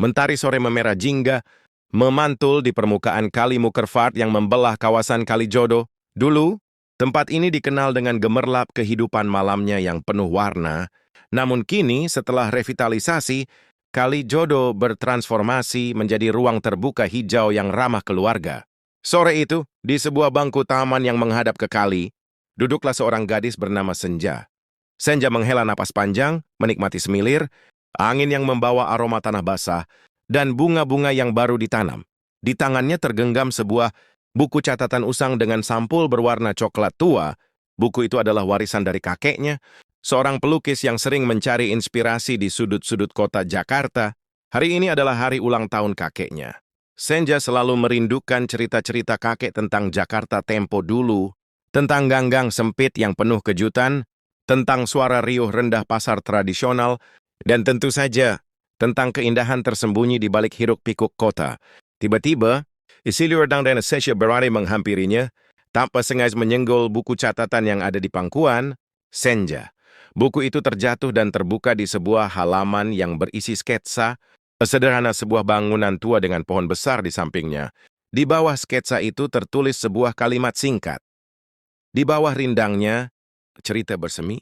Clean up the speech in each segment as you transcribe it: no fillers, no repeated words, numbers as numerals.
Mentari sore memerah jingga, memantul di permukaan Kali Mukerfart yang membelah kawasan Kalijodo. Dulu, tempat ini dikenal dengan gemerlap kehidupan malamnya yang penuh warna. Namun kini, setelah revitalisasi, Kalijodo bertransformasi menjadi ruang terbuka hijau yang ramah keluarga. Sore itu, di sebuah bangku taman yang menghadap ke kali, duduklah seorang gadis bernama Senja. Senja menghela napas panjang, menikmati semilir, angin yang membawa aroma tanah basah, dan bunga-bunga yang baru ditanam. Di tangannya tergenggam sebuah buku catatan usang dengan sampul berwarna coklat tua. Buku itu adalah warisan dari kakeknya, seorang pelukis yang sering mencari inspirasi di sudut-sudut kota Jakarta. Hari ini adalah hari ulang tahun kakeknya. Senja selalu merindukan cerita-cerita kakek tentang Jakarta tempo dulu, tentang gang-gang sempit yang penuh kejutan, tentang suara riuh rendah pasar tradisional, dan tentu saja tentang keindahan tersembunyi di balik hiruk-pikuk kota. Tiba-tiba, Isilur dan Sesya berlari menghampirinya, tanpa sengaja menyenggol buku catatan yang ada di pangkuan Senja. Buku itu terjatuh dan terbuka di sebuah halaman yang berisi sketsa, sederhana sebuah bangunan tua dengan pohon besar di sampingnya. Di bawah sketsa itu tertulis sebuah kalimat singkat. Di bawah rindangnya, cerita bersemi.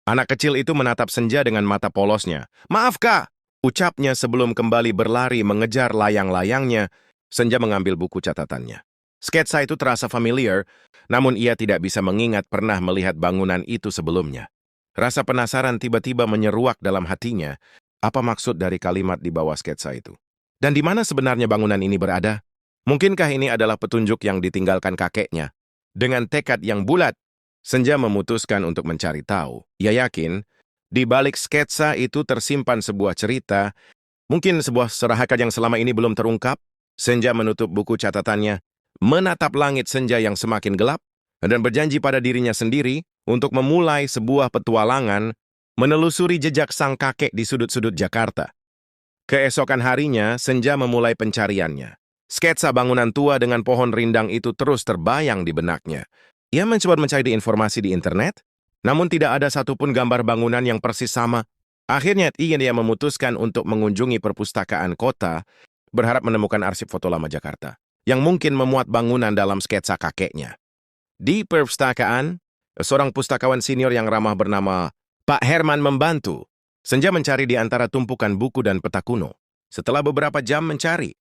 Anak kecil itu menatap Senja dengan mata polosnya. "Maaf, Kak!" ucapnya sebelum kembali berlari mengejar layang-layangnya. Senja mengambil buku catatannya. Sketsa itu terasa familiar, namun ia tidak bisa mengingat pernah melihat bangunan itu sebelumnya. Rasa penasaran tiba-tiba menyeruak dalam hatinya. Apa maksud dari kalimat di bawah sketsa itu? Dan di mana sebenarnya bangunan ini berada? Mungkinkah ini adalah petunjuk yang ditinggalkan kakeknya? Dengan tekad yang bulat, Senja memutuskan untuk mencari tahu. Ia yakin, di balik sketsa itu tersimpan sebuah cerita, mungkin sebuah rahasia yang selama ini belum terungkap. Senja menutup buku catatannya, menatap langit senja yang semakin gelap, dan berjanji pada dirinya sendiri untuk memulai sebuah petualangan menelusuri jejak sang kakek di sudut-sudut Jakarta. Keesokan harinya, Senja memulai pencariannya. Sketsa bangunan tua dengan pohon rindang itu terus terbayang di benaknya. Ia mencoba mencari informasi di internet, namun tidak ada satupun gambar bangunan yang persis sama. Akhirnya, ia memutuskan untuk mengunjungi perpustakaan kota, berharap menemukan arsip foto lama Jakarta, yang mungkin memuat bangunan dalam sketsa kakeknya. Di perpustakaan, seorang pustakawan senior yang ramah bernama Pak Herman membantu. Senja mencari di antara tumpukan buku dan peta kuno. Setelah beberapa jam mencari,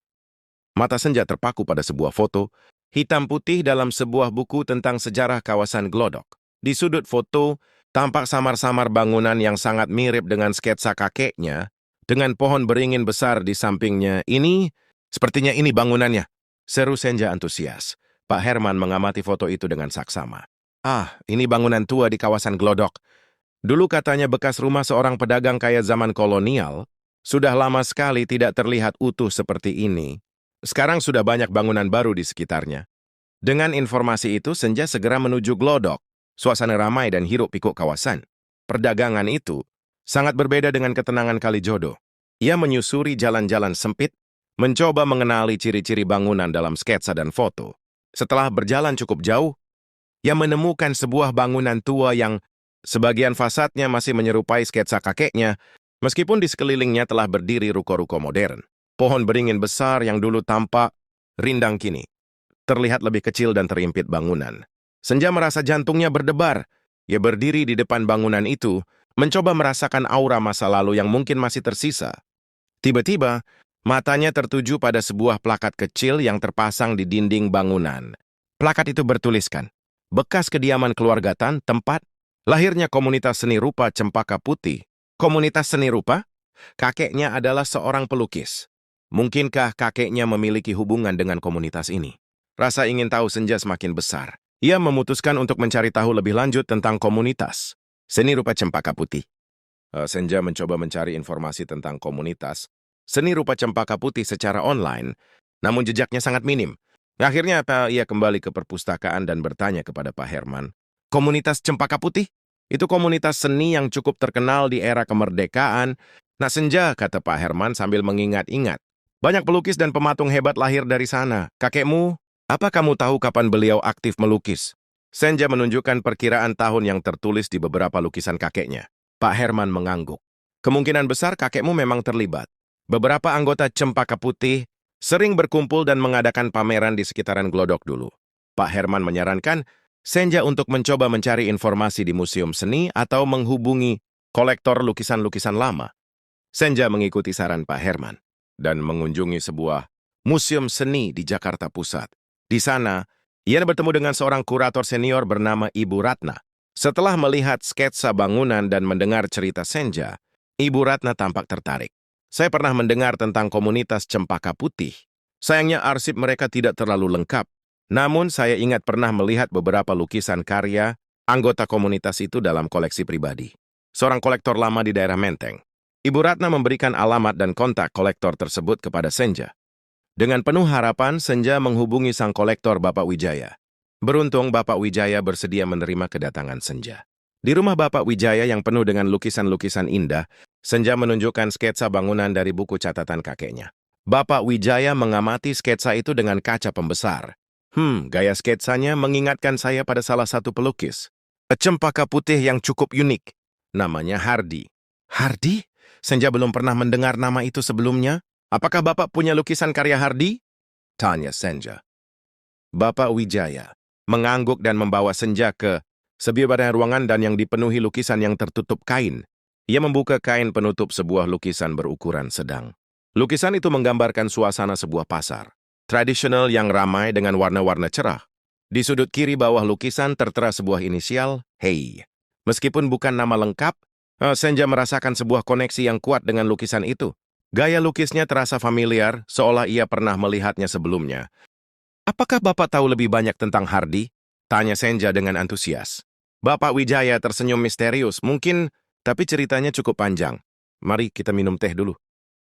mata Senja terpaku pada sebuah foto, hitam putih dalam sebuah buku tentang sejarah kawasan Glodok. Di sudut foto, tampak samar-samar bangunan yang sangat mirip dengan sketsa kakeknya, dengan pohon beringin besar di sampingnya. Sepertinya ini bangunannya, seru Senja antusias. Pak Herman mengamati foto itu dengan saksama. "Ah, ini bangunan tua di kawasan Glodok. Dulu katanya bekas rumah seorang pedagang kaya zaman kolonial, sudah lama sekali tidak terlihat utuh seperti ini. Sekarang sudah banyak bangunan baru di sekitarnya." Dengan informasi itu, Senja segera menuju Glodok. Suasana ramai dan hiruk-pikuk kawasan. Perdagangan itu sangat berbeda dengan ketenangan Kalijodo. Ia menyusuri jalan-jalan sempit, mencoba mengenali ciri-ciri bangunan dalam sketsa dan foto. Setelah berjalan cukup jauh, ia menemukan sebuah bangunan tua yang sebagian fasadnya masih menyerupai sketsa kakeknya, meskipun di sekelilingnya telah berdiri ruko-ruko modern. Pohon beringin besar yang dulu tampak rindang kini terlihat lebih kecil dan terimpit bangunan. Senja merasa jantungnya berdebar. Ia berdiri di depan bangunan itu, mencoba merasakan aura masa lalu yang mungkin masih tersisa. Tiba-tiba, matanya tertuju pada sebuah plakat kecil yang terpasang di dinding bangunan. Plakat itu bertuliskan, "Bekas kediaman keluarga Tan, tempat lahirnya komunitas seni rupa Cempaka Putih." Komunitas seni rupa? Kakeknya adalah seorang pelukis. Mungkinkah kakeknya memiliki hubungan dengan komunitas ini? Rasa ingin tahu Senja semakin besar. Ia memutuskan untuk mencari tahu lebih lanjut tentang komunitas seni rupa Cempaka Putih. Senja mencoba mencari informasi tentang komunitas seni rupa Cempaka Putih secara online, namun jejaknya sangat minim. Akhirnya ia kembali ke perpustakaan dan bertanya kepada Pak Herman. "Komunitas Cempaka Putih? Itu komunitas seni yang cukup terkenal di era kemerdekaan." "Nah Senja," kata Pak Herman sambil mengingat-ingat. "Banyak pelukis dan pematung hebat lahir dari sana. Kakekmu, apa kamu tahu kapan beliau aktif melukis?" Senja menunjukkan perkiraan tahun yang tertulis di beberapa lukisan kakeknya. Pak Herman mengangguk. "Kemungkinan besar kakekmu memang terlibat. Beberapa anggota Cempaka Putih sering berkumpul dan mengadakan pameran di sekitaran Glodok dulu. Pak Herman menyarankan Senja untuk mencoba mencari informasi di museum seni atau menghubungi kolektor lukisan-lukisan lama. Senja mengikuti saran Pak Herman dan mengunjungi sebuah museum seni di Jakarta Pusat. Di sana, ia bertemu dengan seorang kurator senior bernama Ibu Ratna. Setelah melihat sketsa bangunan dan mendengar cerita Senja, Ibu Ratna tampak tertarik. Saya pernah mendengar tentang komunitas Cempaka Putih. Sayangnya arsip mereka tidak terlalu lengkap. Namun saya ingat pernah melihat beberapa lukisan karya anggota komunitas itu dalam koleksi pribadi. Seorang kolektor lama di daerah Menteng. Ibu Ratna memberikan alamat dan kontak kolektor tersebut kepada Senja. Dengan penuh harapan, Senja menghubungi sang kolektor Bapak Wijaya. Beruntung Bapak Wijaya bersedia menerima kedatangan Senja. Di rumah Bapak Wijaya yang penuh dengan lukisan-lukisan indah, Senja menunjukkan sketsa bangunan dari buku catatan kakeknya. Bapak Wijaya mengamati sketsa itu dengan kaca pembesar. Gaya sketsanya mengingatkan saya pada salah satu pelukis. Cempaka Putih yang cukup unik. Namanya Hardy. Hardy? Senja belum pernah mendengar nama itu sebelumnya. Apakah Bapak punya lukisan karya Hardy? Tanya Senja. Bapak Wijaya mengangguk dan membawa Senja ke sebuah ruangan dan yang dipenuhi lukisan yang tertutup kain. Ia membuka kain penutup sebuah lukisan berukuran sedang. Lukisan itu menggambarkan suasana sebuah pasar tradisional yang ramai dengan warna-warna cerah. Di sudut kiri bawah lukisan tertera sebuah inisial, Hei. Meskipun bukan nama lengkap, Senja merasakan sebuah koneksi yang kuat dengan lukisan itu. Gaya lukisnya terasa familiar, seolah ia pernah melihatnya sebelumnya. Apakah Bapak tahu lebih banyak tentang Hardy? Tanya Senja dengan antusias. Bapak Wijaya tersenyum misterius, mungkin, tapi ceritanya cukup panjang. Mari kita minum teh dulu.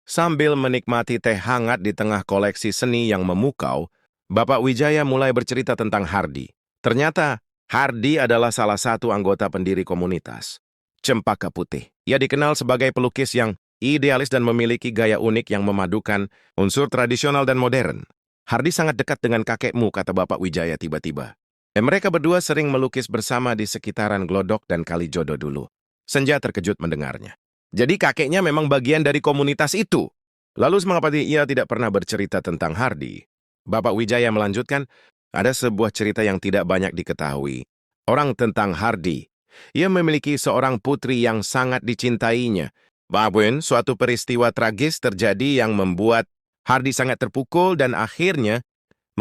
Sambil menikmati teh hangat di tengah koleksi seni yang memukau, Bapak Wijaya mulai bercerita tentang Hardy. Ternyata, Hardy adalah salah satu anggota pendiri komunitas Cempaka Putih. Ia dikenal sebagai pelukis yang idealis dan memiliki gaya unik yang memadukan unsur tradisional dan modern. Hardy sangat dekat dengan kakekmu, kata Bapak Wijaya tiba-tiba. Mereka berdua sering melukis bersama di sekitaran Glodok dan Kalijodo dulu. Senja terkejut mendengarnya. Jadi kakeknya memang bagian dari komunitas itu. Lalu mengapa ia tidak pernah bercerita tentang Hardy? Bapak Wijaya melanjutkan, ada sebuah cerita yang tidak banyak diketahui. Orang tentang Hardy. Ia memiliki seorang putri yang sangat dicintainya. Namun, suatu peristiwa tragis terjadi yang membuat Hardy sangat terpukul dan akhirnya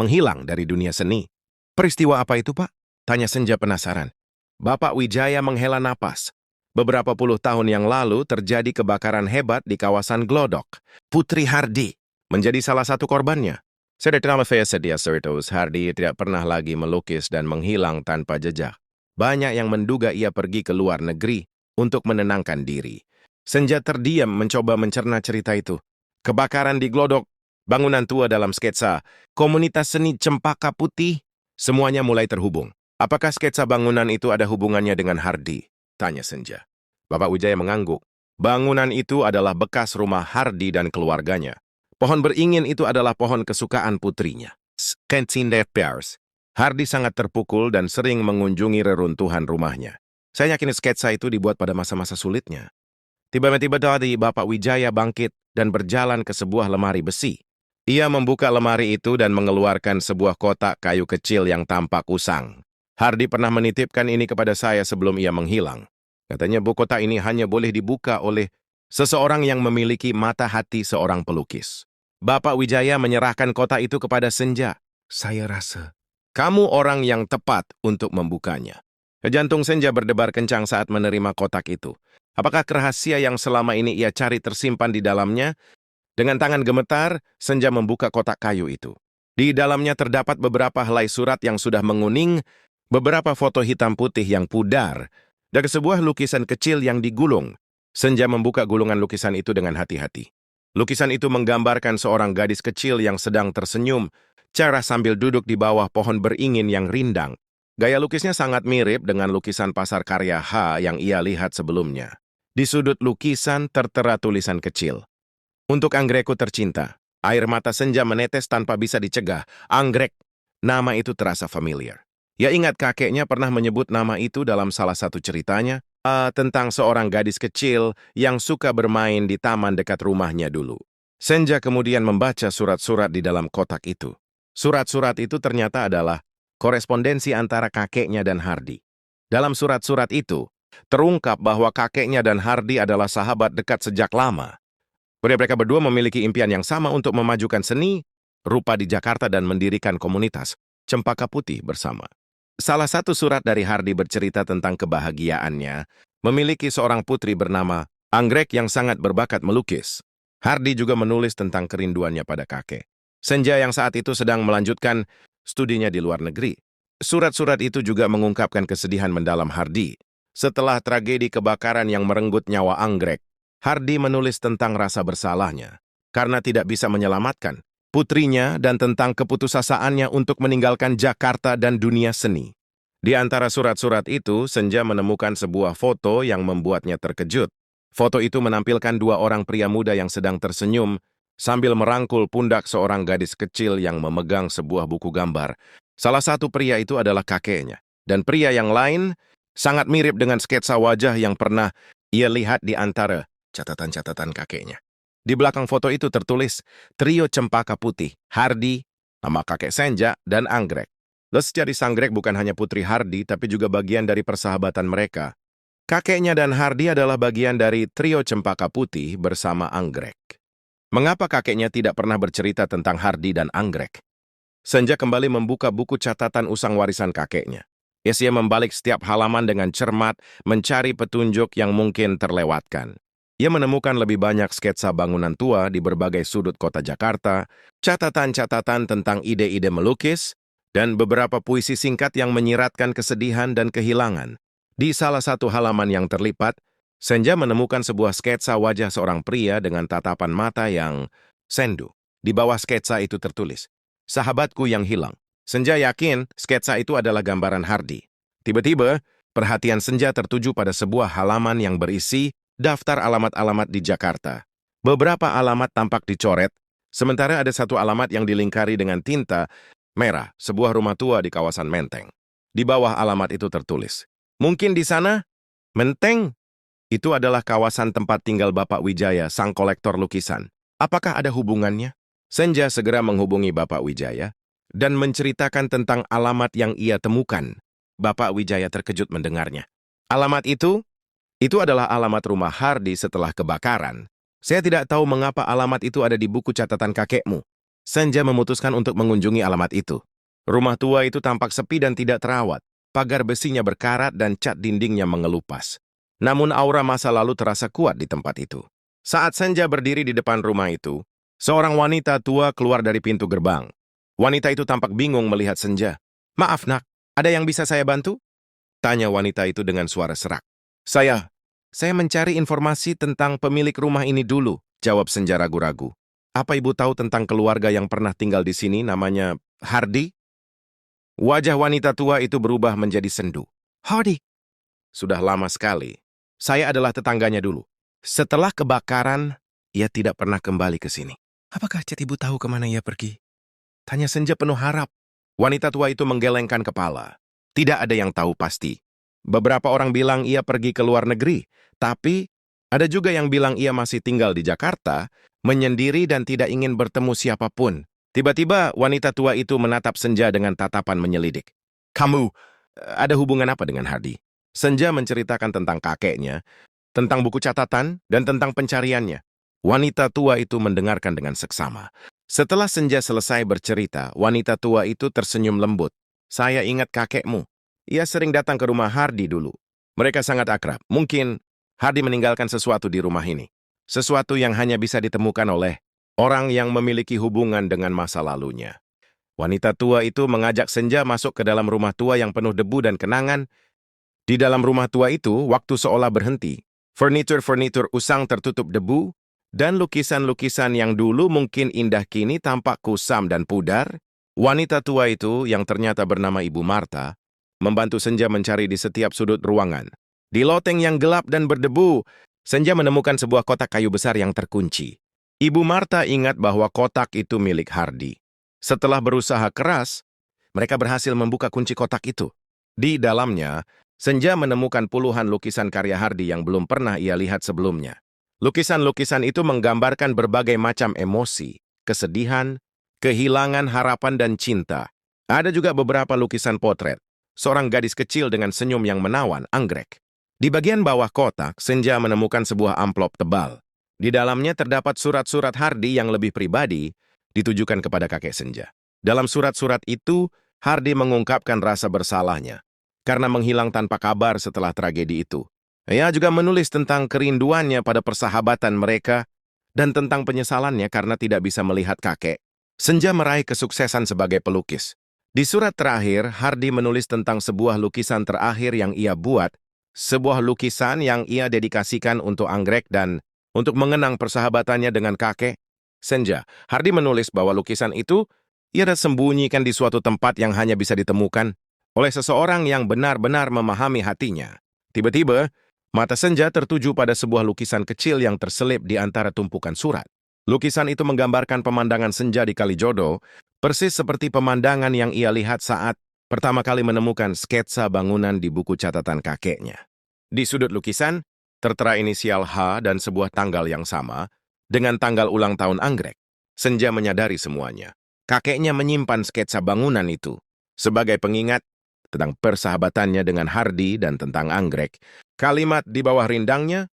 menghilang dari dunia seni. Peristiwa apa itu, Pak? Tanya Senja penasaran. Bapak Wijaya menghela napas. Beberapa puluh tahun yang lalu terjadi kebakaran hebat di kawasan Glodok. Putri Hardy menjadi salah satu korbannya. Saya terima kasih Certos Hardy tidak pernah lagi melukis dan menghilang tanpa jejak. Banyak yang menduga ia pergi ke luar negeri untuk menenangkan diri. Senja terdiam mencoba mencerna cerita itu. Kebakaran di Glodok, bangunan tua dalam sketsa, komunitas seni Cempaka Putih, semuanya mulai terhubung. Apakah sketsa bangunan itu ada hubungannya dengan Hardy? Tanya Senja. Bapak Wijaya mengangguk. Bangunan itu adalah bekas rumah Hardy dan keluarganya. Pohon beringin itu adalah pohon kesukaan putrinya. Hardy sangat terpukul dan sering mengunjungi reruntuhan rumahnya. Saya yakin sketsa itu dibuat pada masa-masa sulitnya. Tiba-tiba tadi Bapak Wijaya bangkit dan berjalan ke sebuah lemari besi. Ia membuka lemari itu dan mengeluarkan sebuah kotak kayu kecil yang tampak usang. Hardy pernah menitipkan ini kepada saya sebelum ia menghilang. Katanya buku kotak ini hanya boleh dibuka oleh seseorang yang memiliki mata hati seorang pelukis. Bapak Wijaya menyerahkan kotak itu kepada Senja. Saya rasa kamu orang yang tepat untuk membukanya. Jantung Senja berdebar kencang saat menerima kotak itu. Apakah rahasia yang selama ini ia cari tersimpan di dalamnya? Dengan tangan gemetar, Senja membuka kotak kayu itu. Di dalamnya terdapat beberapa helai surat yang sudah menguning, beberapa foto hitam putih yang pudar, dan sebuah lukisan kecil yang digulung. Senja membuka gulungan lukisan itu dengan hati-hati. Lukisan itu menggambarkan seorang gadis kecil yang sedang tersenyum, cara sambil duduk di bawah pohon beringin yang rindang. Gaya lukisnya sangat mirip dengan lukisan pasar karya H yang ia lihat sebelumnya. Di sudut lukisan tertera tulisan kecil. Untuk anggrekku tercinta, air mata Senja menetes tanpa bisa dicegah. Anggrek, nama itu terasa familiar. Ia ingat kakeknya pernah menyebut nama itu dalam salah satu ceritanya tentang seorang gadis kecil yang suka bermain di taman dekat rumahnya dulu. Senja kemudian membaca surat-surat di dalam kotak itu. Surat-surat itu ternyata adalah korespondensi antara kakeknya dan Hardy. Dalam surat-surat itu, terungkap bahwa kakeknya dan Hardy adalah sahabat dekat sejak lama. Mereka berdua memiliki impian yang sama untuk memajukan seni, rupa di Jakarta dan mendirikan komunitas Cempaka Putih bersama. Salah satu surat dari Hardy bercerita tentang kebahagiaannya memiliki seorang putri bernama Anggrek yang sangat berbakat melukis. Hardy juga menulis tentang kerinduannya pada kakek. Senja yang saat itu sedang melanjutkan studinya di luar negeri. Surat-surat itu juga mengungkapkan kesedihan mendalam Hardy. Setelah tragedi kebakaran yang merenggut nyawa Anggrek, Hardy menulis tentang rasa bersalahnya karena tidak bisa menyelamatkan putrinya dan tentang keputusasaannya untuk meninggalkan Jakarta dan dunia seni. Di antara surat-surat itu, Senja menemukan sebuah foto yang membuatnya terkejut. Foto itu menampilkan dua orang pria muda yang sedang tersenyum sambil merangkul pundak seorang gadis kecil yang memegang sebuah buku gambar. Salah satu pria itu adalah kakeknya, dan pria yang lain sangat mirip dengan sketsa wajah yang pernah ia lihat di antara catatan-catatan kakeknya. Di belakang foto itu tertulis Trio Cempaka Putih, Hardy, nama kakek Senja, dan Anggrek. Lestari Sanggrek bukan hanya putri Hardy, tapi juga bagian dari persahabatan mereka. Kakeknya dan Hardy adalah bagian dari Trio Cempaka Putih bersama Anggrek. Mengapa kakeknya tidak pernah bercerita tentang Hardy dan Anggrek? Senja kembali membuka buku catatan usang warisan kakeknya. Ia membalik setiap halaman dengan cermat, mencari petunjuk yang mungkin terlewatkan. Ia menemukan lebih banyak sketsa bangunan tua di berbagai sudut kota Jakarta, catatan-catatan tentang ide-ide melukis, dan beberapa puisi singkat yang menyiratkan kesedihan dan kehilangan. Di salah satu halaman yang terlipat, Senja menemukan sebuah sketsa wajah seorang pria dengan tatapan mata yang sendu. Di bawah sketsa itu tertulis, "Sahabatku yang hilang." Senja yakin sketsa itu adalah gambaran Hardy. Tiba-tiba, perhatian Senja tertuju pada sebuah halaman yang berisi daftar alamat-alamat di Jakarta. Beberapa alamat tampak dicoret, sementara ada satu alamat yang dilingkari dengan tinta merah, sebuah rumah tua di kawasan Menteng. Di bawah alamat itu tertulis, "Mungkin di sana, Menteng, itu adalah kawasan tempat tinggal Bapak Wijaya, sang kolektor lukisan. Apakah ada hubungannya?" Senja segera menghubungi Bapak Wijaya dan menceritakan tentang alamat yang ia temukan. Bapak Wijaya terkejut mendengarnya. "Alamat itu adalah alamat rumah Hardy setelah kebakaran. Saya tidak tahu mengapa alamat itu ada di buku catatan kakekmu." Senja memutuskan untuk mengunjungi alamat itu. Rumah tua itu tampak sepi dan tidak terawat. Pagar besinya berkarat dan cat dindingnya mengelupas. Namun aura masa lalu terasa kuat di tempat itu. Saat Senja berdiri di depan rumah itu, seorang wanita tua keluar dari pintu gerbang. Wanita itu tampak bingung melihat Senja. "Maaf nak, ada yang bisa saya bantu?" Tanya wanita itu dengan suara serak. Saya mencari informasi tentang pemilik rumah ini dulu," jawab Senja ragu-ragu. "Apa ibu tahu tentang keluarga yang pernah tinggal di sini namanya Hardy?" Wajah wanita tua itu berubah menjadi sendu. "Hardy? Sudah lama sekali. Saya adalah tetangganya dulu. Setelah kebakaran, ia tidak pernah kembali ke sini." "Apakah Cet ibu tahu kemana ia pergi?" Tanya Senja penuh harap. Wanita tua itu menggelengkan kepala. Tidak ada yang tahu pasti. Beberapa orang bilang ia pergi ke luar negeri, tapi ada juga yang bilang ia masih tinggal di Jakarta, menyendiri dan tidak ingin bertemu siapapun. Tiba-tiba wanita tua itu menatap Senja dengan tatapan menyelidik. "Kamu, ada hubungan apa dengan Hardy?" Senja menceritakan tentang kakeknya, tentang buku catatan, dan tentang pencariannya. Wanita tua itu mendengarkan dengan seksama. Setelah Senja selesai bercerita, wanita tua itu tersenyum lembut. "Saya ingat kakekmu. Ia sering datang ke rumah Hardy dulu. Mereka sangat akrab. Mungkin Hardy meninggalkan sesuatu di rumah ini. Sesuatu yang hanya bisa ditemukan oleh orang yang memiliki hubungan dengan masa lalunya." Wanita tua itu mengajak Senja masuk ke dalam rumah tua yang penuh debu dan kenangan. Di dalam rumah tua itu, waktu seolah berhenti. Furnitur-furnitur usang tertutup debu, dan lukisan-lukisan yang dulu mungkin indah kini tampak kusam dan pudar. Wanita tua itu, yang ternyata bernama Ibu Marta, membantu Senja mencari di setiap sudut ruangan. Di loteng yang gelap dan berdebu, Senja menemukan sebuah kotak kayu besar yang terkunci. Ibu Marta ingat bahwa kotak itu milik Hardy. Setelah berusaha keras, mereka berhasil membuka kunci kotak itu. Di dalamnya, Senja menemukan puluhan lukisan karya Hardy yang belum pernah ia lihat sebelumnya. Lukisan-lukisan itu menggambarkan berbagai macam emosi, kesedihan, kehilangan harapan dan cinta. Ada juga beberapa lukisan potret, seorang gadis kecil dengan senyum yang menawan, anggrek. Di bagian bawah kotak, Senja menemukan sebuah amplop tebal. Di dalamnya terdapat surat-surat Hardy yang lebih pribadi, ditujukan kepada kakek Senja. Dalam surat-surat itu, Hardy mengungkapkan rasa bersalahnya karena menghilang tanpa kabar setelah tragedi itu. Ia juga menulis tentang kerinduannya pada persahabatan mereka dan tentang penyesalannya karena tidak bisa melihat kakek. Senja meraih kesuksesan sebagai pelukis. Di surat terakhir, Hardy menulis tentang sebuah lukisan terakhir yang ia buat, sebuah lukisan yang ia dedikasikan untuk anggrek dan untuk mengenang persahabatannya dengan kakek Senja. Hardy menulis bahwa lukisan itu ia sembunyikan di suatu tempat yang hanya bisa ditemukan oleh seseorang yang benar-benar memahami hatinya. Tiba-tiba, mata Senja tertuju pada sebuah lukisan kecil yang terselip di antara tumpukan surat. Lukisan itu menggambarkan pemandangan senja di Kalijodo, persis seperti pemandangan yang ia lihat saat pertama kali menemukan sketsa bangunan di buku catatan kakeknya. Di sudut lukisan, tertera inisial H dan sebuah tanggal yang sama, dengan tanggal ulang tahun anggrek. Senja menyadari semuanya. Kakeknya menyimpan sketsa bangunan itu sebagai pengingat tentang persahabatannya dengan Hardy dan tentang anggrek. Kalimat di bawah rindangnya,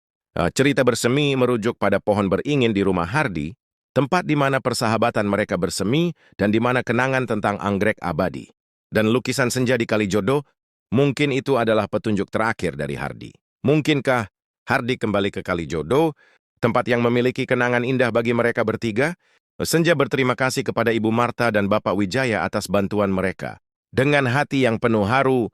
cerita bersemi merujuk pada pohon beringin di rumah Hardy, tempat di mana persahabatan mereka bersemi dan di mana kenangan tentang anggrek abadi. Dan lukisan senja di Kalijodo, mungkin itu adalah petunjuk terakhir dari Hardy. Mungkinkah Hardy kembali ke Kalijodo, tempat yang memiliki kenangan indah bagi mereka bertiga? Senja berterima kasih kepada Ibu Marta dan Bapak Wijaya atas bantuan mereka. Dengan hati yang penuh haru,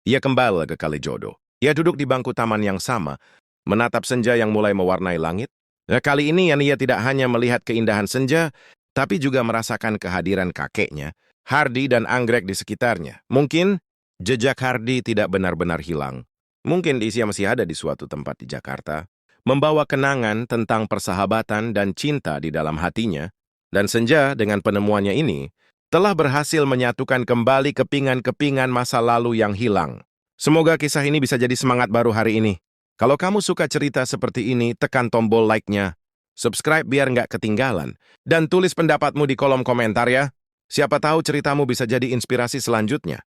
ia kembali ke Kalijodo. Ia duduk di bangku taman yang sama, menatap senja yang mulai mewarnai langit. Kali ini ia tidak hanya melihat keindahan senja, tapi juga merasakan kehadiran kakeknya, Hardy dan anggrek di sekitarnya. Mungkin jejak Hardy tidak benar-benar hilang. Mungkin dia masih ada di suatu tempat di Jakarta, membawa kenangan tentang persahabatan dan cinta di dalam hatinya, dan Senja dengan penemuannya ini telah berhasil menyatukan kembali kepingan-kepingan masa lalu yang hilang. Semoga kisah ini bisa jadi semangat baru hari ini. Kalau kamu suka cerita seperti ini, tekan tombol like-nya, subscribe biar nggak ketinggalan, dan tulis pendapatmu di kolom komentar ya. Siapa tahu ceritamu bisa jadi inspirasi selanjutnya.